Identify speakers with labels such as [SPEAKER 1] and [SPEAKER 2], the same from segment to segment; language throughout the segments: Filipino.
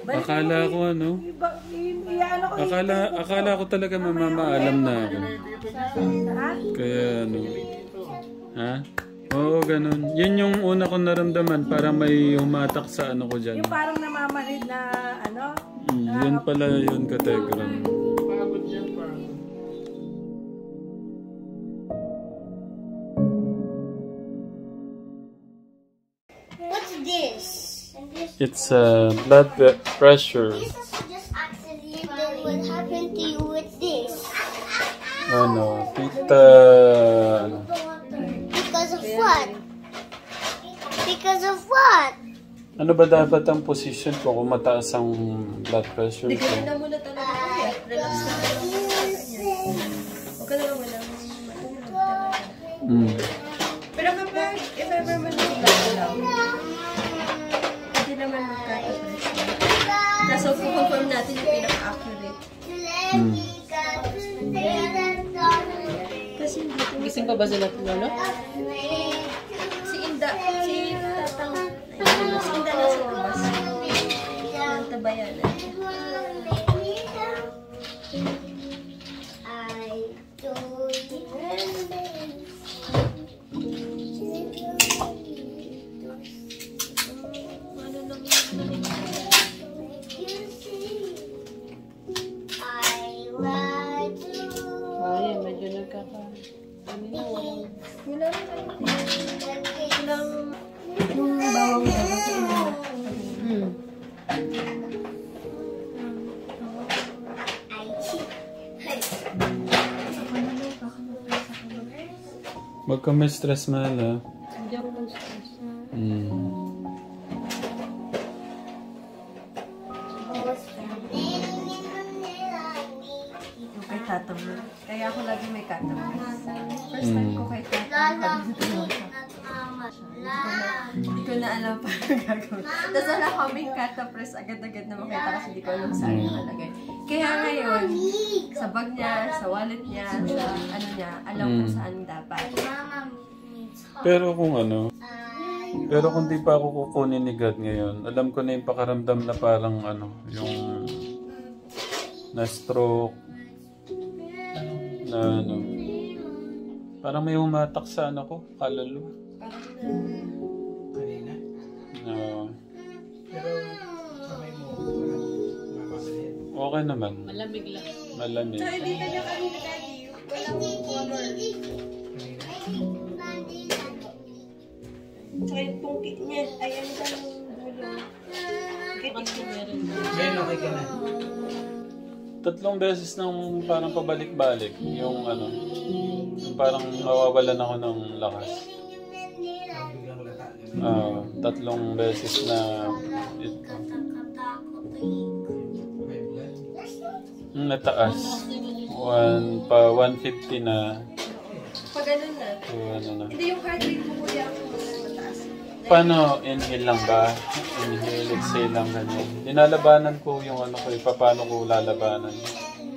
[SPEAKER 1] Akala ko ano? Akala ko talaga mamamaalam na ako. Kaya ano? Ha? Oo, ganun. Yun yung una kong naramdaman. Parang may humatak sa ano ko dyan.
[SPEAKER 2] Yung parang namamanid na ano?
[SPEAKER 1] Yun pala yun, Kategram.
[SPEAKER 3] Pagod yan, pagod.
[SPEAKER 4] What's this?
[SPEAKER 1] It's blood pressure.
[SPEAKER 4] This is just accidental. What happened to you with this?
[SPEAKER 1] Ano?
[SPEAKER 4] Because of what? Because of what?
[SPEAKER 1] Ano ba dapat ang position ko kung mataas ang blood pressure ko?
[SPEAKER 2] Hindi na muna talaga kuya. Relax na lang. Huwag ka na lang walang matulog. Pero kapag if ever man lang, hindi naman magkakapress. Kaso confirm natin yung pinaka-accurate. Kasi hindi ito.
[SPEAKER 5] Gising pa ba sila, Lolo?
[SPEAKER 2] Si Inda nasa labas. Ang tabayanan.
[SPEAKER 5] Ay, medyo nagkaka...
[SPEAKER 2] Wala lang. Yung bawang na sa inyo.
[SPEAKER 1] Huwag ka may stress, Mahal, ha?
[SPEAKER 5] Hindi ako mag-stress.
[SPEAKER 2] Kay Tata mo. Kaya ako lagi may Tata mo. First time ko kay Tata. Hindi ko na alam paano gagawin. Tapos wala kaming Tata press agad-agad na makita kasi hindi ko alam saan yung nalagay. Kaya ngayon, sa bag niya, sa wallet niya, sa ano niya, alam ko saan dapat.
[SPEAKER 1] Pero kung di pa ako kukunin ni God ngayon, alam ko na yung pakaramdam na parang yung na-stroke, na parang may humatak sa ko, kalalo.
[SPEAKER 3] Kanina. Pero kamay mo, mamamanit.
[SPEAKER 1] Okay naman.
[SPEAKER 5] Malamig lang.
[SPEAKER 1] Malamig.
[SPEAKER 2] So, hindi kanya kami nagagi. Walang color. Tsaka yung pungki niya. Ayan ka ng dulo.
[SPEAKER 5] Kasi meron.
[SPEAKER 3] Ngayon, okay ka na.
[SPEAKER 1] 3 beses nang parang pabalik-balik. Yung parang nawawalan ako ng lakas.
[SPEAKER 3] Biglang lata.
[SPEAKER 1] 3 beses na ito.
[SPEAKER 3] May blood.
[SPEAKER 1] Nataas. 150 na.
[SPEAKER 2] Pag ganun na.
[SPEAKER 1] Na.
[SPEAKER 2] Hindi yung heart rate mo kuya ang mataas.
[SPEAKER 1] Paano? Inhale lang ba? Inhale, exhale lang ganyan. Dinalabanan ko yung ko, paano ko lalabanan.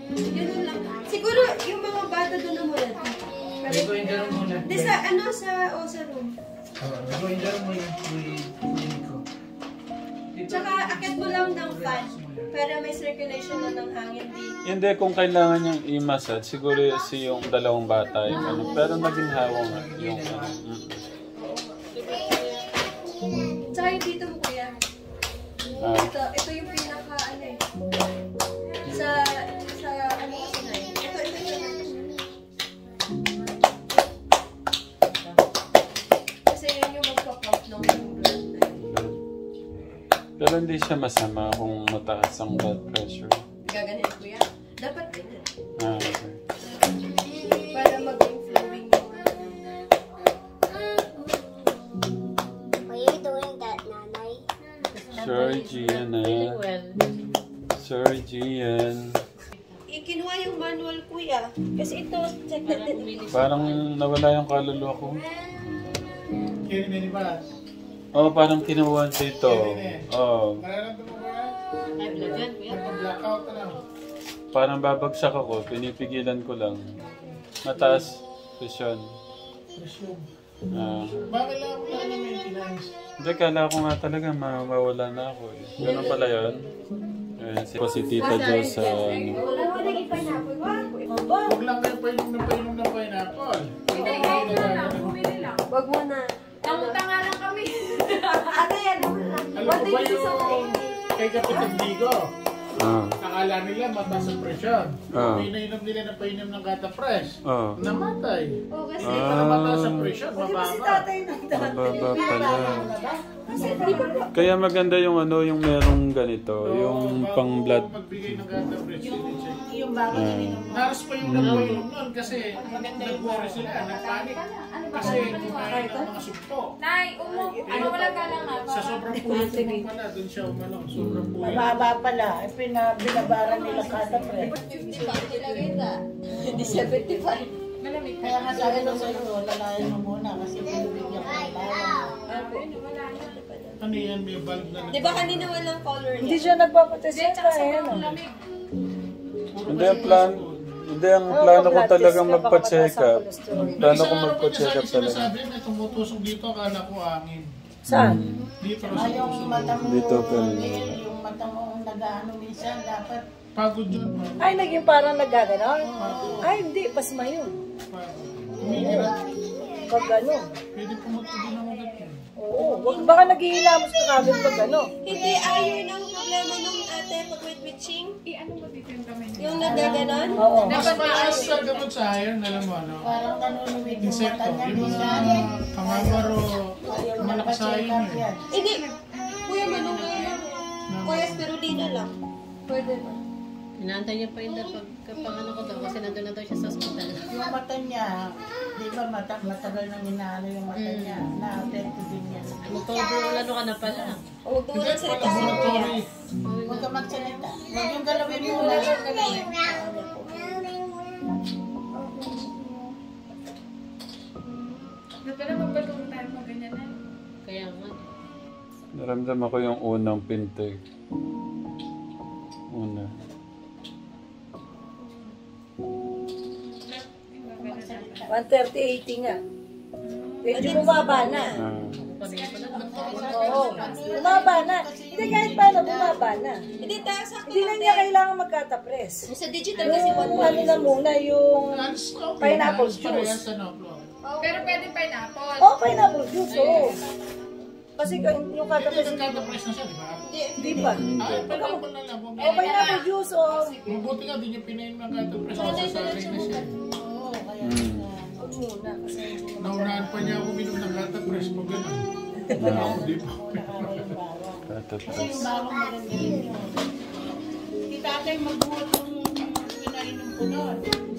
[SPEAKER 2] Ganun lang. Siguro yung mga bata doon na muna.
[SPEAKER 3] May ko yung jarum muna.
[SPEAKER 2] Hindi sa sa room.
[SPEAKER 3] May ko yung jarum muna. Hindi ko.
[SPEAKER 2] Tsaka akit mo lang ng fan para may circulation na ng hangin.
[SPEAKER 1] Hindi, kung kailangan niyang i-massage, siguro yung 2 bata yung pero naging hawa nga yung
[SPEAKER 2] Tsaka yung dito mo kuya. Ito yung pinaka sa kasi na ito. Kasi yun yung magpa-pump ng blood.
[SPEAKER 1] Pero hindi siya masama kung mataas ang blood pressure.
[SPEAKER 2] Gaganin kuya. Dapat ganyan.
[SPEAKER 1] Okay.
[SPEAKER 2] Para maging flowing yung
[SPEAKER 4] Why are you doing that, Nanay?
[SPEAKER 1] Sir Gian,
[SPEAKER 5] Well,
[SPEAKER 1] Sir Gian.
[SPEAKER 2] Kinuha yung manual kuya. Kasi ito, check natin.
[SPEAKER 1] Parang nawala yung kaluluwa ko.
[SPEAKER 3] Kini ba?
[SPEAKER 1] Parang kinuha dito.
[SPEAKER 3] Nararamdaman mo ba?
[SPEAKER 5] high blood yan, kuya.
[SPEAKER 3] Blackout na lang.
[SPEAKER 1] Parang babagsak ako, pinipigilan ko lang. Mataas presyon.
[SPEAKER 3] Presyon. Bakit lang ako na maintenance?
[SPEAKER 1] Hindi, kala ko nga talaga mawawala na ako eh. Ganun pala yun. Si Tita Jo sa ano.
[SPEAKER 3] Huwag lang kayo painom ng pineapple.
[SPEAKER 2] Wag mo na.
[SPEAKER 5] Tanga lang kami.
[SPEAKER 2] Ano yan?
[SPEAKER 3] Alam ko ba yung kay Kapitang Digo? Akala nila mataas ang presyon. Pinainom nila ng painom ng Catapres. Namatay.
[SPEAKER 2] Kasi
[SPEAKER 3] Para mataas ang presyon, mababa.
[SPEAKER 1] Mababa pala. Kaya maganda yung ano, yung merong ganito, yung pang blood.
[SPEAKER 3] Magbigay ng Catapres.
[SPEAKER 5] Yung bago
[SPEAKER 3] Naras pa yung nagpainom nun kasi nag-worry sila, nagpanik. Kasi kumain ng mga sumpo.
[SPEAKER 5] Nay, wala ka lang ha.
[SPEAKER 3] Sa sobrang pulit naman pala, dun siya umanong. Sobrang pulit.
[SPEAKER 6] Mababa pala. Binabaran nila Catapres.
[SPEAKER 2] 55 nilagay na. Hindi 75.
[SPEAKER 6] Kaya nga sabi ko sa iyo, lalayan mo muna kasi binibigyan ko ng layan.
[SPEAKER 3] Ano yan, may bulb na
[SPEAKER 2] Di ba kanina walang color
[SPEAKER 6] Hindi
[SPEAKER 2] niya?
[SPEAKER 6] siya nagpapatesya kaya ano.
[SPEAKER 1] Hindi ang plano ko talaga magpa-check up. Plano ko magpa-check up talaga.
[SPEAKER 3] Sabi na tumutusok dito, akala ko angin.
[SPEAKER 6] Saan?
[SPEAKER 3] Dito
[SPEAKER 6] Ay, yung mata mo,
[SPEAKER 1] Dito pa
[SPEAKER 6] yung mata mo nag-ano minsan, dapat.
[SPEAKER 3] Pagod yun.
[SPEAKER 6] Ay, naging parang nagaganon? Ay, hindi, pasma yun.
[SPEAKER 3] Umigirat.
[SPEAKER 6] Pag ano.
[SPEAKER 3] Pwede pumunta din ako dito.
[SPEAKER 6] Oo, baka naghihilamos ka kagad pag ano.
[SPEAKER 2] Hindi, ayun ang problema nung ate pag with witching.
[SPEAKER 5] Ano ba dito yung kamay niya?
[SPEAKER 2] Yung nagaganon.
[SPEAKER 6] Oo.
[SPEAKER 3] Mas malakas sa gamot sa iron, alam mo ano?
[SPEAKER 6] Parang nanunuwid yung mata
[SPEAKER 3] Insekto.
[SPEAKER 6] niya
[SPEAKER 3] Yung
[SPEAKER 6] minsan.
[SPEAKER 3] mga kamamaro, malakas sa
[SPEAKER 6] Check
[SPEAKER 3] iron
[SPEAKER 6] up
[SPEAKER 3] eh.
[SPEAKER 6] yan.
[SPEAKER 2] Hindi. Kuya, manong Kuya, spirulina lang. Pwede na.
[SPEAKER 5] Inaantay niya pa yun kapag ano ko daw kasi nandun na daw siya sa ospital.
[SPEAKER 6] Yung mata niya, di ba matagal nang inaano yung mata niya, na-affected din yan.
[SPEAKER 5] Magpapulano ka na pala.
[SPEAKER 2] Huwag mo
[SPEAKER 3] Hindi,
[SPEAKER 2] lang salita.
[SPEAKER 3] laboratory.
[SPEAKER 6] Huwag ka magsalita. Huwag yung galawin mo na yung galawin.
[SPEAKER 5] Pero magpatulong tayo pag ganyan na. Kaya nga.
[SPEAKER 1] Naramdaman ko yung unang pintig. Una.
[SPEAKER 6] 130-80 nga. Medyo bumaba na. Oo, bumaba na. Hindi kahit paano, bumaba na.
[SPEAKER 2] Hindi, tayo sakto
[SPEAKER 6] Hindi na niya kailangan magkatapres.
[SPEAKER 2] Sa digital kasi
[SPEAKER 6] Yung ano na muna, yung pineapple
[SPEAKER 3] Halos parehas
[SPEAKER 6] juice.
[SPEAKER 3] sa no, Flo.
[SPEAKER 5] Pero pwede pineapple.
[SPEAKER 6] Oh, pineapple juice, oo. Kasi yung
[SPEAKER 3] Hindi,
[SPEAKER 6] katapres,
[SPEAKER 3] nagkatapres na siya, di ba?
[SPEAKER 6] hindi pa.
[SPEAKER 3] Pineapple na lang.
[SPEAKER 6] Oh, pineapple juice, oh.
[SPEAKER 3] Mabuti nga, di niya pinainom ng katapres kasi sanay na siya.
[SPEAKER 6] Oo, kaya huwag muna. Kasi
[SPEAKER 3] Naunahan pa niya ako minom ng katapres pag gano'n. Di ba?
[SPEAKER 1] Tatapos.
[SPEAKER 6] parang maganda rin yun. Si tatay magbuhat yung pinainom ko noon.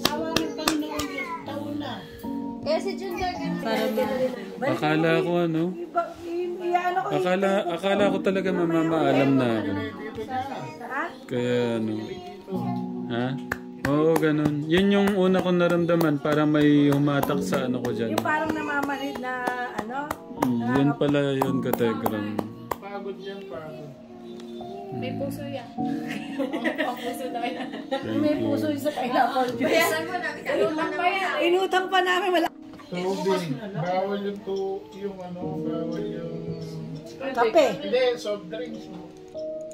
[SPEAKER 6] Awa ng Panginoon Diyos, taon na.
[SPEAKER 2] Kaya si Jun gagawin.
[SPEAKER 1] Akala ko ano?
[SPEAKER 6] Iyaano ko
[SPEAKER 1] Akala ko talaga mamamaalam na ako. Kaya ano? Ha? Oo, ganun. Yun yung una kong naramdaman. Parang may humatak sa ano ko dyan.
[SPEAKER 6] yung parang namamanid na ano.
[SPEAKER 1] Yun pala yun, Kategram.
[SPEAKER 3] Pagod yan, pagod.
[SPEAKER 5] May puso yan. Ang puso daw yan.
[SPEAKER 6] May puso yung sa pineapple juice.
[SPEAKER 2] Bayaran mo na. Kalungan pa yan.
[SPEAKER 6] Inutang pa namin wala.
[SPEAKER 3] Tubig. Bawal yung ano, bawal yung...
[SPEAKER 6] Kape.
[SPEAKER 3] Hindi, soft drinks.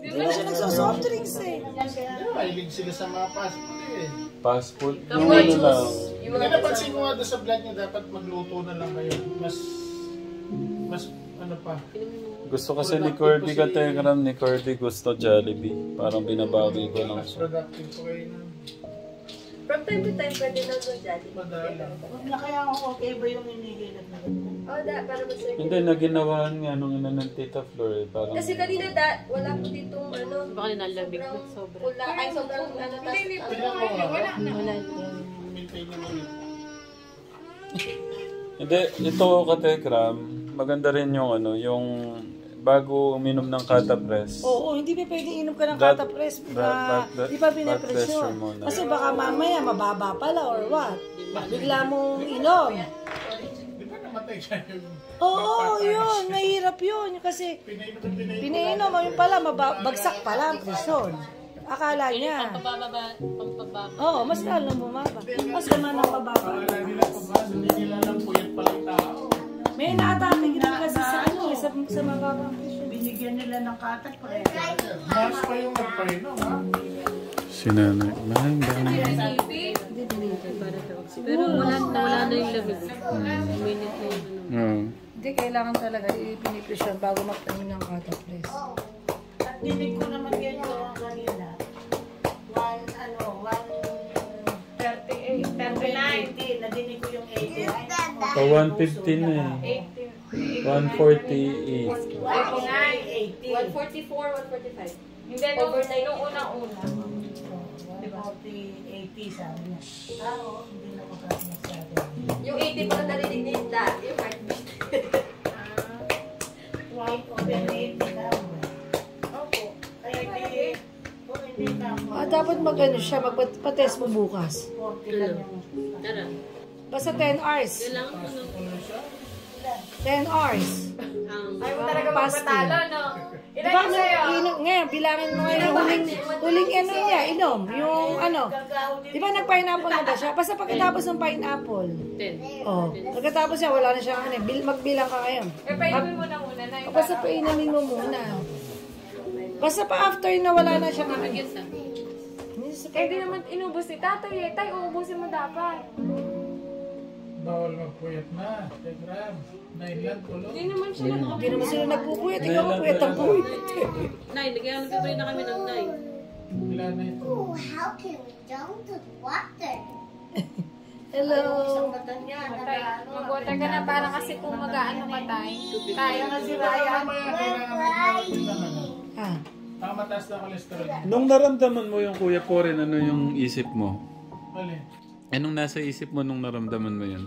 [SPEAKER 6] Hindi na siya nagsosoft drinks eh.
[SPEAKER 3] Mahilig sila sa mga fast food eh.
[SPEAKER 1] Fast food? Yung ano lang.
[SPEAKER 3] Hindi napansin ko nga doon sa vlog niya, dapat magluto na lang kayo. Mas ano pa.
[SPEAKER 1] Gusto kasi ni Cordy Kategram, ni Cordy gusto Jollibee. Parang binabawi ko lang
[SPEAKER 3] Mas
[SPEAKER 1] siya.
[SPEAKER 3] productive ko kayo na.
[SPEAKER 2] From time to time, pwede na ito dyan.
[SPEAKER 3] Madala.
[SPEAKER 6] Huwag na kaya okay ba yung inigilat na ganun?
[SPEAKER 2] Oh, para masarap.
[SPEAKER 1] Hindi, naginawahan nga nung ina ng Tita Flor eh. Parang...
[SPEAKER 2] Kasi kanina wala po ditong ano.
[SPEAKER 5] Baka nalamig na sobra.
[SPEAKER 2] Pula, ay sobrang ano.
[SPEAKER 5] Hindi,
[SPEAKER 3] Tignan ko nga.
[SPEAKER 5] wala na. Wala.
[SPEAKER 3] Maintain na ulit.
[SPEAKER 1] Hindi, ito Kategram, maganda rin yung ano, yung bago uminom ng Catapres.
[SPEAKER 6] Oo, hindi pa pwedeng inom ka ng
[SPEAKER 1] Blood-
[SPEAKER 6] Catapres.
[SPEAKER 1] blood-
[SPEAKER 6] Di pa
[SPEAKER 1] blood pressure
[SPEAKER 6] pinapresyon.
[SPEAKER 1] muna.
[SPEAKER 6] Kasi baka mamaya mababa pala or what. Bigla mong inom.
[SPEAKER 3] Di ba namatay siya yung...
[SPEAKER 6] Oo, yun. Mahirap yun. Kasi pinainom mo yun pala, bagsak pala ang presyon. Akala niya.
[SPEAKER 5] Pampababa.
[SPEAKER 6] Oo, mas lalo bumaba. Mas naman ang pababa.
[SPEAKER 3] Wala nila pabasa, hindi nila lang puyat pala yung tao.
[SPEAKER 7] May naatake ito kasi sa ano, sa mababang presyon.
[SPEAKER 6] Binigyan nila ng katapress.
[SPEAKER 3] Mas pa yung nagpainom, ha?
[SPEAKER 1] Si nanay. Mahal dami.
[SPEAKER 5] Pero wala na yung lamig. Minute na yung ano.
[SPEAKER 1] Oo.
[SPEAKER 7] Hindi, kailangan talaga ipinipresyon bago magtanim ng katapress.
[SPEAKER 6] At dinig ko naman ganito ang kanina. 39. Nadinig ko yung 80.
[SPEAKER 1] Pa 115 na eh. 148.
[SPEAKER 2] 144, 145.
[SPEAKER 8] Hindi, nung unang-una.
[SPEAKER 6] Diba? 80 sabi niya. Oo, hindi na makakamasyado.
[SPEAKER 2] Yung 80 pala narinig ni Dad, yung heartbeat.
[SPEAKER 6] White open 80 na. Opo. Kaya hindi na.
[SPEAKER 7] Dapat mag-ano siya, magpatest mo bukas.
[SPEAKER 6] 40 lang yung...
[SPEAKER 5] Tara.
[SPEAKER 7] Basta 10 hours.
[SPEAKER 5] Kailangan ko ng
[SPEAKER 7] 10 hours.
[SPEAKER 8] Ayaw mo talaga
[SPEAKER 7] Fasting.
[SPEAKER 8] magpatalo, no? Ilan
[SPEAKER 7] Diba,
[SPEAKER 8] yung sa'yo?
[SPEAKER 7] ngayon, bilangin mo ngayon yung huling ano niya, inom. Yung ano, di ba nag-pineapple na ba siya? Basta pagkatapos ng pineapple.
[SPEAKER 5] 10.
[SPEAKER 7] Oh, pagkatapos niya, wala na siyang ano, magbilang ka ngayon.
[SPEAKER 8] Painumin mo na muna na.
[SPEAKER 7] Basta painamin mo muna. Basta pa after na wala na siyang ano.
[SPEAKER 5] Yes, ah.
[SPEAKER 8] Hindi naman inubos ni tatay eh. Tay, uubusin mo dapat.
[SPEAKER 3] Bawal magpuyat na. Tegram. 9 lang tulo.
[SPEAKER 8] Hindi naman siya
[SPEAKER 7] Hindi naman sila nagpupuyat. Ikaw magpuyat ang puyat.
[SPEAKER 5] 9. Nagkaya na kami ng 9.
[SPEAKER 3] Ilan na ito?
[SPEAKER 4] Oh, how can we down to water?
[SPEAKER 7] Hello.
[SPEAKER 8] Tay, mag-water ka na para kasi kung mag-aano ka tay. Kaya nga si Ryan.
[SPEAKER 7] Ah,
[SPEAKER 3] Mataas na cholesterol.
[SPEAKER 1] Nung naramdaman mo yung Kuya Poren, ano yung isip mo?
[SPEAKER 3] Bali.
[SPEAKER 1] Anong nasa isip mo nung naramdaman mo yun?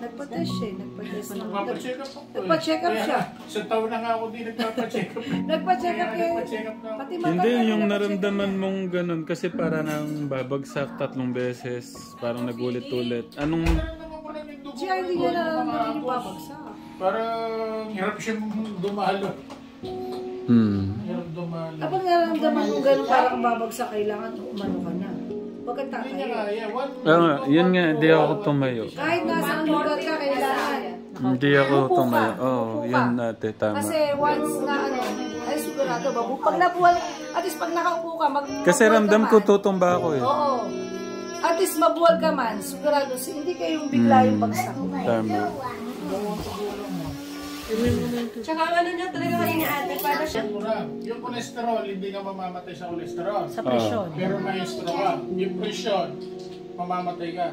[SPEAKER 7] nagpa-test siya. Nagpa-test na.
[SPEAKER 3] Nagpa-check up ako.
[SPEAKER 7] Nagpa-check up siya.
[SPEAKER 3] Sa taon na nga ako di nagpa-check up.
[SPEAKER 7] Nagpa-check up yun.
[SPEAKER 3] Nagpa-check up na ako.
[SPEAKER 7] Pati mata
[SPEAKER 1] Hindi,
[SPEAKER 7] niya,
[SPEAKER 1] yung
[SPEAKER 7] nagpa-check
[SPEAKER 1] naramdaman mong ganun kasi parang nang babagsak 3 beses, parang nagulit-ulit. Anong...
[SPEAKER 7] up. Siya hindi niya nararamdaman yung babagsak.
[SPEAKER 3] Parang hirap siyang dumalo. Hirap dumalo.
[SPEAKER 7] Kapag nararamdaman mo gano'n parang babagsak, kailangan umano ka na. Huwag kang
[SPEAKER 3] Hindi niya
[SPEAKER 7] tatayo.
[SPEAKER 3] kaya.
[SPEAKER 1] yun nga, hindi ako tumayo.
[SPEAKER 7] Kahit nasa lugar ka, kailangan.
[SPEAKER 1] Hindi ako
[SPEAKER 7] Upo ka.
[SPEAKER 1] tumayo. Oo,
[SPEAKER 7] Upo ka.
[SPEAKER 1] yun ate, tama.
[SPEAKER 7] Kasi once na ano, ay sigurado ba, pag nabuwal, at least pag nakaupo ka,
[SPEAKER 1] Kasi
[SPEAKER 7] mabuwal
[SPEAKER 1] ramdam
[SPEAKER 7] ka
[SPEAKER 1] ko
[SPEAKER 7] man.
[SPEAKER 1] tutumba ako eh.
[SPEAKER 7] Oo. At least mabuwal ka man, sigurado, hindi kayong bigla yung bagsak.
[SPEAKER 1] Tama.
[SPEAKER 2] Tsaka ang ano niya talaga kanina ate, para siya.
[SPEAKER 3] Yung cholesterol, hindi ka mamamatay sa cholesterol.
[SPEAKER 7] Sa presyon.
[SPEAKER 3] Pero maestro ka. Yung presyon, mamamatay ka.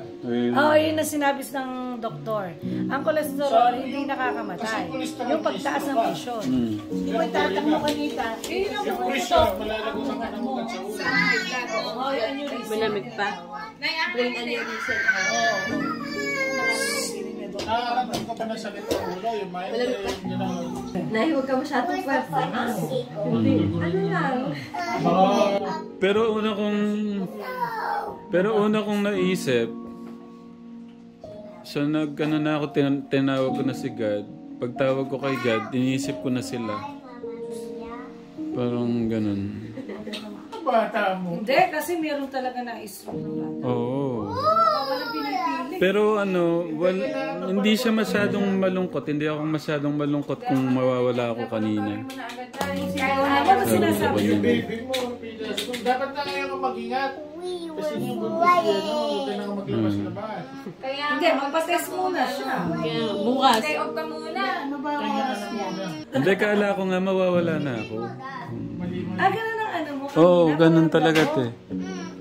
[SPEAKER 7] Oo, yun ang sinabi ng doktor. Ang kolesterol hindi nakakamatay. Yung pagtaas ng presyon.
[SPEAKER 6] Di ba tatanong kanita?
[SPEAKER 3] Yung presyon, malalago ng kanamugan sa ulo.
[SPEAKER 7] Oo, yun yung reason.
[SPEAKER 5] Malamig pa.
[SPEAKER 2] Brain aneurysm.
[SPEAKER 3] Nakakaramdam ka pa ng sakit sa ulo, yung migraine, yun ang...
[SPEAKER 2] Nay, huwag ka masyadong pwersa. Hindi. Ano lang?
[SPEAKER 1] Pero una kong naisip, so nag-ano na ako, tinawag ko na si God. Pagtawag ko kay God, iniisip ko na sila. Parang ganun.
[SPEAKER 3] Bata mo.
[SPEAKER 7] Hindi, kasi meron talaga na issue.
[SPEAKER 1] Oo.
[SPEAKER 7] Walang pinipili.
[SPEAKER 1] Pero ano, hindi siya masyadong malungkot. Hindi ako masyadong malungkot kung mawawala ako kanina.
[SPEAKER 7] Ano sinasabi?
[SPEAKER 3] Yung baby mo, dapat na ngayon kang mag-ingat. Kasi yung buntis yan, huwag ka nang maglabas-labas.
[SPEAKER 7] Hindi, magpa-test muna siya.
[SPEAKER 5] Kaya bukas.
[SPEAKER 8] Day off ka muna.
[SPEAKER 3] Kaya na muna.
[SPEAKER 1] Hindi, kala ko nga mawawala na ako.
[SPEAKER 7] Ganun ang ano mo.
[SPEAKER 1] Oo, ganun talaga te.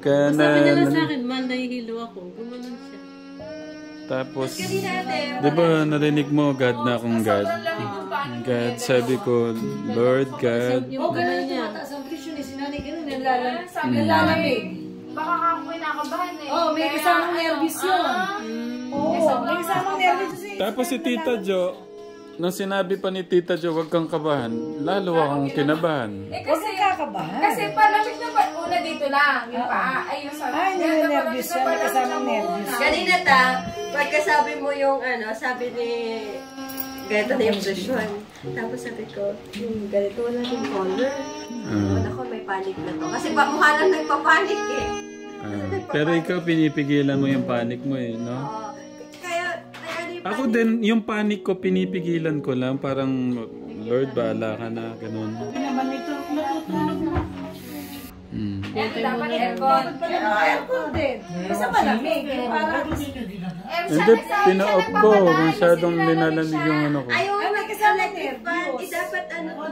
[SPEAKER 1] Kaya na...
[SPEAKER 5] Sabi nila sa akin, man, nahihilo ako. Gumanon siya.
[SPEAKER 1] Tapos, di ba narinig mo, God na akong God? God, sabi ko, Lord God.
[SPEAKER 7] O, ganun ang tumataas ang presyon eh. Sinanay ganun, nalalamig.
[SPEAKER 8] Baka ka ako kinakabahan eh.
[SPEAKER 7] Oo, may kasamang nervous yun. Oo, may kasamang nervous yun.
[SPEAKER 1] Tapos si Tita Jo, nung sinabi pa ni Tita Jo, huwag kang kabahan, lalo akong kinabahan.
[SPEAKER 8] Eh
[SPEAKER 7] Huwag
[SPEAKER 8] kasi,
[SPEAKER 7] kang kakabahan.
[SPEAKER 8] kasi palamig na una dito lang. Yung paa. Ay, yung sabi.
[SPEAKER 7] Ay, nervous yan. May kasamang nervous.
[SPEAKER 2] Kanina pagkasabi mo yung ano, sabi ni ganito na yung presyon. Tapos sabi ko, ganito wala yung color. Ako, may panic na to. Kasi mukha lang nagpapanik eh.
[SPEAKER 1] Pero ikaw, pinipigilan mo yung panic mo eh, no?
[SPEAKER 2] Kaya ano yung
[SPEAKER 1] Ako din, yung panic ko, pinipigilan ko lang. Parang, Lord, bahala ka na. Ganun.
[SPEAKER 6] Ano naman ito? Natutulog na.
[SPEAKER 8] Ito dapat aircon.
[SPEAKER 7] Aircon din. Basta malamig. Para
[SPEAKER 1] Hindi, pina-off ko. Masyadong nilalamig yung ano ko.
[SPEAKER 2] Ayaw
[SPEAKER 7] Ay,
[SPEAKER 2] mo
[SPEAKER 7] may kasama
[SPEAKER 2] electric fan. Dapat ano to.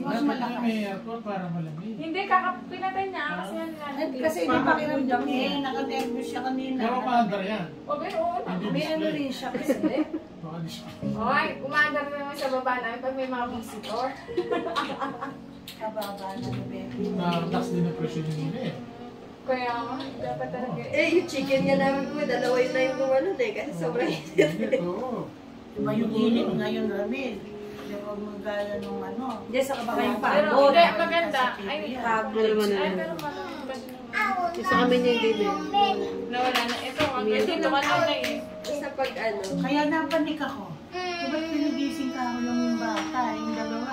[SPEAKER 3] Mas malaki may aircon para malamig.
[SPEAKER 8] Hindi, pinatay niya kasi yan lang.
[SPEAKER 7] kasi hindi pakiramdam niya.
[SPEAKER 6] Eh, naka-nervous siya kanina.
[SPEAKER 3] Pero maandar yan.
[SPEAKER 8] O, pero oo na.
[SPEAKER 7] May ano rin siya kasi.
[SPEAKER 3] Baka di siya.
[SPEAKER 8] Oy, umandar naman sa baba namin pag may mga visitor.
[SPEAKER 6] Kababa na baby.
[SPEAKER 3] Nakataas din ang presyo ni Nina eh.
[SPEAKER 8] Kaya nga, dapat talaga.
[SPEAKER 2] Yung chicken nga namin ko, dalawa yun na yung gumanon kasi sobrang init.
[SPEAKER 3] Oo.
[SPEAKER 6] Diba yung init ngayon, Ramil? Yung huwag magaya nung ano.
[SPEAKER 7] Yes, sa kabakayang pa.
[SPEAKER 8] Pero hindi, maganda. Ay,
[SPEAKER 5] Dalawa na
[SPEAKER 8] ay,
[SPEAKER 5] lang.
[SPEAKER 8] pero maganda.
[SPEAKER 5] Isa kami niya yung baby.
[SPEAKER 8] Nawala na. Ito, ang ganda ito ka na eh.
[SPEAKER 2] Basta pag ano.
[SPEAKER 6] Kaya napanik ako. Diba pinagising ka ako yung bata, yung dalawa.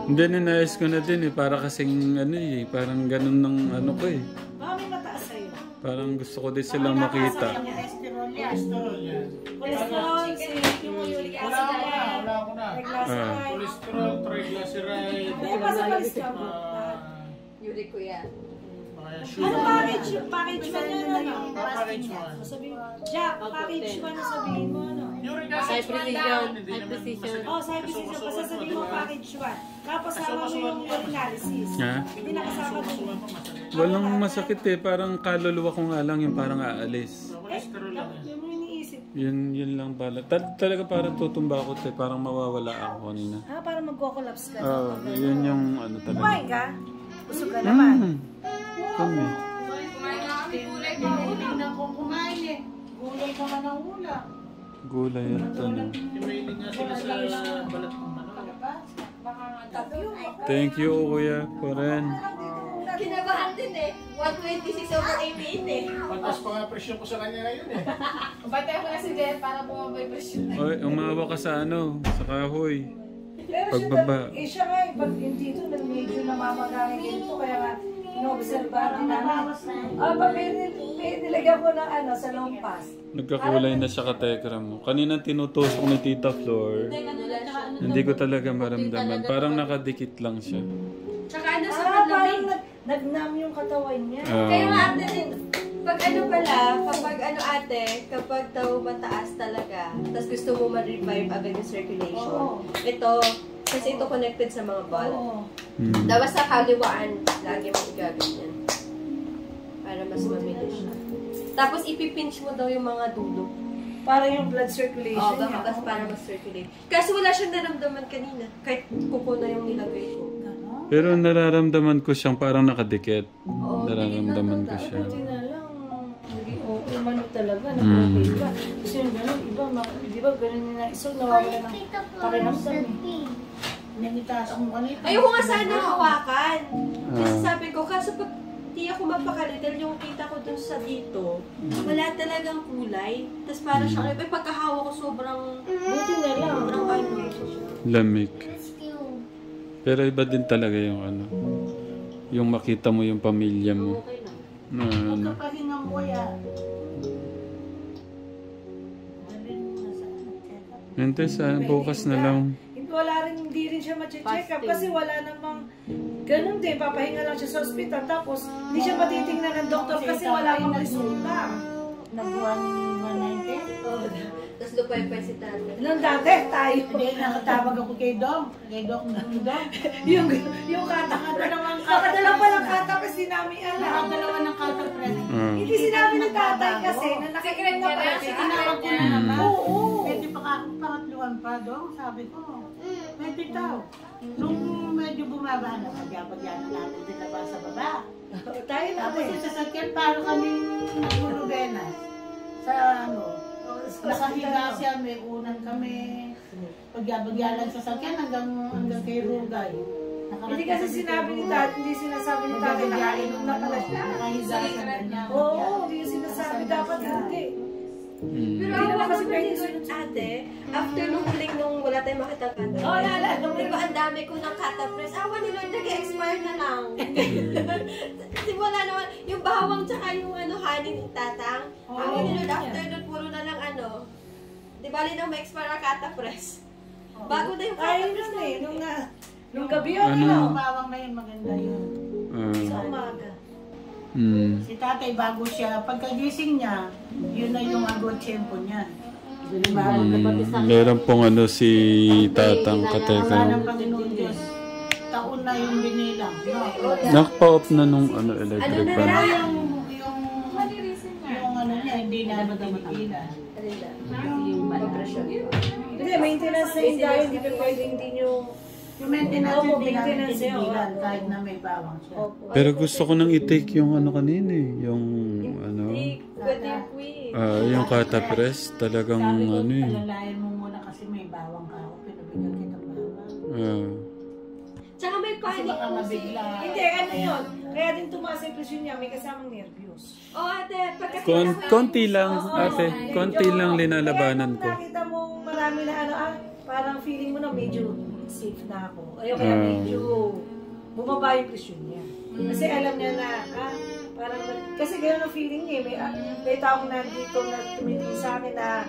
[SPEAKER 1] Hindi, ninayos ko na din eh. Para kasing ano eh. Parang ganun ng ano ko eh.
[SPEAKER 7] Baka may mataas sa'yo.
[SPEAKER 1] Parang gusto ko din silang makita.
[SPEAKER 6] Yung cholesterol yan.
[SPEAKER 3] Cholesterol yan.
[SPEAKER 7] Cholesterol, yung uric
[SPEAKER 3] Wala
[SPEAKER 7] acid.
[SPEAKER 3] ko na, wala ko na.
[SPEAKER 7] Triglyceride.
[SPEAKER 3] Cholesterol, triglyceride,
[SPEAKER 7] May pasapalis ka mo.
[SPEAKER 2] Uric ko yan.
[SPEAKER 3] mga
[SPEAKER 7] Ano
[SPEAKER 3] sugar.
[SPEAKER 7] package? Package 1 yun, ano?
[SPEAKER 3] Package 1.
[SPEAKER 7] Sabihin mo, Jack, package 1 na sabihin mo, ano?
[SPEAKER 3] Uric
[SPEAKER 5] High
[SPEAKER 3] acid
[SPEAKER 5] precision.
[SPEAKER 3] hindi
[SPEAKER 5] High
[SPEAKER 3] naman
[SPEAKER 5] precision.
[SPEAKER 7] Oh, sa episode, basta sabihin mo package 1. Tapos sama mo yung urinalysis.
[SPEAKER 1] Ha?
[SPEAKER 7] Hindi nakasama doon.
[SPEAKER 1] Walang masakit eh. Parang kaluluwa ko nga lang yung parang aalis.
[SPEAKER 3] Cholesterol lang yan.
[SPEAKER 7] Yung mo iniisip.
[SPEAKER 1] Yun lang pala. Talaga parang tutumba ako te. Parang mawawala ako kanina.
[SPEAKER 7] Ah, para magko-collapse ka.
[SPEAKER 1] Oo, yun yung ano talaga.
[SPEAKER 7] Kumain ka? Busog ka naman.
[SPEAKER 1] Kami.
[SPEAKER 8] Kumain na kami kulay ko.
[SPEAKER 6] Hindi na ako kumain eh. Gulay naman ang ulam.
[SPEAKER 1] Gulay at ano.
[SPEAKER 3] Imailin nga sila sa balat ng manok.
[SPEAKER 8] Baka nga tapos.
[SPEAKER 1] Thank you, Kuya, po rin.
[SPEAKER 2] Kinabahan din eh. 126 over 88 eh.
[SPEAKER 3] Patas pa nga presyo ko sa kanya ngayon eh.
[SPEAKER 8] Batay ko na si Jen para bumaba yung presyon.
[SPEAKER 1] Oy, umawa ka sa ano, sa kahoy.
[SPEAKER 7] Pero
[SPEAKER 1] Pagbaba.
[SPEAKER 7] siya nga, pag hindi ito, medyo namamagaling ganito, kaya nga, ino-obserbahan din namin. Ah, pag may nilagyan ko ng ano, sa long pass.
[SPEAKER 1] Nagkakulay na siya ka-tekra mo. Kanina tinutusok ni Tita Flor. Hindi ko talaga maramdaman. Parang nakadikit lang siya.
[SPEAKER 2] Tsaka ano sa
[SPEAKER 7] Ah,
[SPEAKER 2] malamig.
[SPEAKER 7] parang nagnam yung katawan niya.
[SPEAKER 2] Kaya nga ate din, pag ano pala, kapag ano ate, kapag daw mataas talaga, tapos gusto mo ma-revive agad yung circulation.
[SPEAKER 7] Oo.
[SPEAKER 2] Ito, kasi ito connected sa mga valve.
[SPEAKER 7] Oo.
[SPEAKER 2] Dapat sa kaliwaan, lagi mo igaganyan. Para mas mabilis siya. Tapos ipipinch mo daw yung mga dulo.
[SPEAKER 7] Para yung blood circulation
[SPEAKER 2] Oo,
[SPEAKER 7] niya.
[SPEAKER 2] baka para mas circulate. Kasi wala siyang naramdaman kanina, kahit kuko na yung nilagay ko.
[SPEAKER 1] Pero nararamdaman ko siyang parang nakadikit.
[SPEAKER 2] Oo,
[SPEAKER 1] Nararamdaman ko siya.
[SPEAKER 7] Buti na lang, naging okay man talaga, nag-okay ka. Kasi yung gano'n, iba, di ba gano'n yung naisog, nawawala ng pakinamdam eh.
[SPEAKER 6] Nangitas akong kanito.
[SPEAKER 2] Ayoko nga sana hawakan. Kasi sabi ko, kaso pag di ako mapakalitil, yung kita ko dun sa dito, wala talagang kulay. Tapos parang siya, pagkahawa ko sobrang,
[SPEAKER 7] Buti na lang.
[SPEAKER 2] sobrang ano.
[SPEAKER 1] Lamig. Pero iba din talaga yung ano. Yung makita mo yung pamilya mo. Na ano.
[SPEAKER 6] Pagkapahinga mo yan.
[SPEAKER 1] Nante sa bukas na lang.
[SPEAKER 7] Wala rin, hindi rin siya ma-check up kasi wala namang ganun din, papahinga lang siya sa ospital tapos hindi siya matitingnan ng doktor kasi wala pang resulta.
[SPEAKER 6] Nag-190?
[SPEAKER 2] Tapos lupay-pay si tatay.
[SPEAKER 7] Nung dati, tayo.
[SPEAKER 6] Hindi, nakatawag ako kay Dom. Kay Doc na Dom.
[SPEAKER 7] yung nakadala pa lang kata kasi namin alam.
[SPEAKER 6] Nakadalawa ng counter press.
[SPEAKER 7] Hindi sinabi ni tatay kasi na nakikita pa rin siya.
[SPEAKER 6] Tinawag ko na naman.
[SPEAKER 7] Oo.
[SPEAKER 6] Pwede pa akong pangatluan pa, Dong. Sabi ko, pwede daw. Nung medyo bumaba na, pag-yan na natin din na ba sa baba.
[SPEAKER 7] Tayo na
[SPEAKER 6] Tapos
[SPEAKER 7] rin.
[SPEAKER 6] yung sasakyan, para kaming nagulubenas. Sa ano, nakahiga siya, may unan kami. Pagyabagyalan sa sasakyan hanggang kay Rugay.
[SPEAKER 7] Hindi kasi sinabi ni tatay, hindi sinasabi ni tatay na kainom na pala siya.
[SPEAKER 6] Nakahiga siya ganyan.
[SPEAKER 7] Oo, hindi yung sinasabi. Dapat hindi.
[SPEAKER 2] Pero
[SPEAKER 7] Hindi
[SPEAKER 2] ako
[SPEAKER 7] naman kasi
[SPEAKER 2] kasi
[SPEAKER 7] pwede
[SPEAKER 2] nun, ate, after nung huling nung wala tayong makitang kata.
[SPEAKER 7] Oo, naalala mo.
[SPEAKER 2] Di ba ang dami ko ng kata press? Awa ni Lord, nag-expire na lang. Di ba wala naman, yung bawang tsaka yung honey ni Tatang. Ang inilod after doon, puro na lang di bali na may expire kata press. Bago na yung kata press na yun.
[SPEAKER 7] Nung gabi yun,
[SPEAKER 6] Yung bawang na yun, maganda yun.
[SPEAKER 7] sa umaga.
[SPEAKER 6] Si tatay, bago siya, pagkagising niya, yun na yung agad tiyempo niya.
[SPEAKER 1] Meron pong si Tatang
[SPEAKER 6] Wala
[SPEAKER 1] Katekram.
[SPEAKER 6] ng Panginoon Diyos. Taon na yung binilang.
[SPEAKER 1] Nakapa-off na nung electric pan.
[SPEAKER 6] Yung niya, hindi na matigilan.
[SPEAKER 7] Hindi, maintenance na hindi tayo, hindi pwede hindi nyo...
[SPEAKER 6] Yung maintenance
[SPEAKER 7] Opo,
[SPEAKER 6] hindi namin
[SPEAKER 7] maintenance yun.
[SPEAKER 6] titigilan kahit na may bawang siya.
[SPEAKER 1] Pero gusto ko nang i-take yung kanina yung yung kata press. Talagang
[SPEAKER 6] Sabi ko, alalayan mo muna kasi may bawang ka ako, pinabigyan kita bawang.
[SPEAKER 2] Tsaka may
[SPEAKER 6] Kasi
[SPEAKER 2] panic
[SPEAKER 6] baka
[SPEAKER 2] po
[SPEAKER 6] mabigla.
[SPEAKER 7] Hindi, yun. Kaya din tumaas yung presyon niya, may kasamang nervyos.
[SPEAKER 2] ate, pagka
[SPEAKER 1] Konti lang, ate. Konti lang linalabanan ko.
[SPEAKER 7] Kaya kung nakita mong marami na parang feeling mo na medyo safe na ako. Ayaw kaya medyo bumaba yung presyon niya. Kasi alam niya na, parang, kasi gano'n ang feeling niya. May taong nandito na tumitingin sa akin na,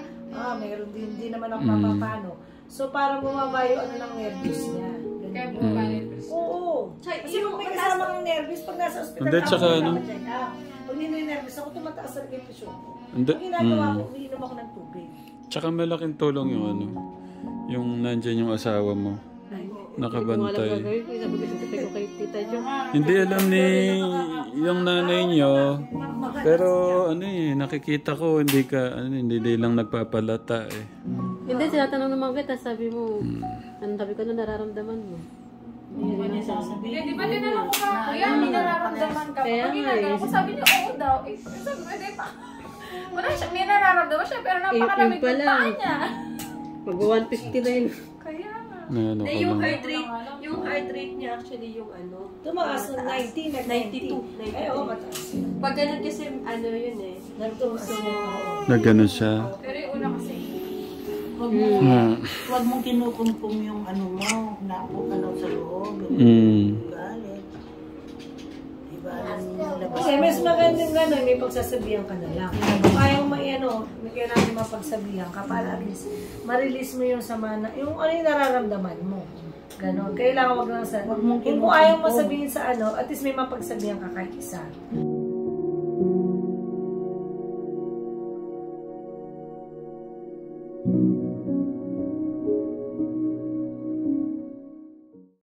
[SPEAKER 7] mayroon din, hindi naman ako mapapano. So parang bumaba yung ng nervyos niya.
[SPEAKER 8] Kaya bumaba yung presyon.
[SPEAKER 7] Oo. Kasi yung may kasamang nervyos, pag nasa ospital
[SPEAKER 1] Hindi, tsaka
[SPEAKER 7] pag hindi na nervyos ako, tumataas talaga yung presyon ko.
[SPEAKER 1] Hindi.
[SPEAKER 7] Ang ginagawa ko, umiinom ako ng tubig.
[SPEAKER 1] Tsaka malaking tulong yung yung nandyan yung asawa mo. Nakabantay. Hindi alam ni yung nanay niyo. Pero nakikita ko hindi lang nagpapalata eh.
[SPEAKER 5] Hindi, tinatanong naman kita, sabi mo, sabi ko na nararamdaman mo.
[SPEAKER 8] Hindi, di ba tinanong ko nga, kuya, may nararamdaman ka. Pag ginagawa ko, sabi niya, oo daw. Sabi ko, hindi pa. Wala siya, may nararamdaman siya, pero napakalamig ng paa niya.
[SPEAKER 5] Mag-150 na yun.
[SPEAKER 8] Kaya nga.
[SPEAKER 2] Yung heart rate niya actually yung
[SPEAKER 7] Tumaas ng 90,
[SPEAKER 2] 92.
[SPEAKER 7] Ay, oo, mataas.
[SPEAKER 2] Pag ganun kasi yun eh.
[SPEAKER 7] Nagtumas niya.
[SPEAKER 1] Nagganon siya.
[SPEAKER 8] Pero yung una kasi,
[SPEAKER 6] Huwag mong kinukumpong yung mo, sa loob. Galit. Diba?
[SPEAKER 7] Kasi mas magandang gano'n, may pagsasabihan ka na lang. Kung ayaw may kailangan mapagsabihan ka para at least ma-release mo yung sama na, yung yung nararamdaman mo. Ganon. Kailangan wag lang kung ayaw mo sabihin sa at least may mapagsabihan ka kahit isa.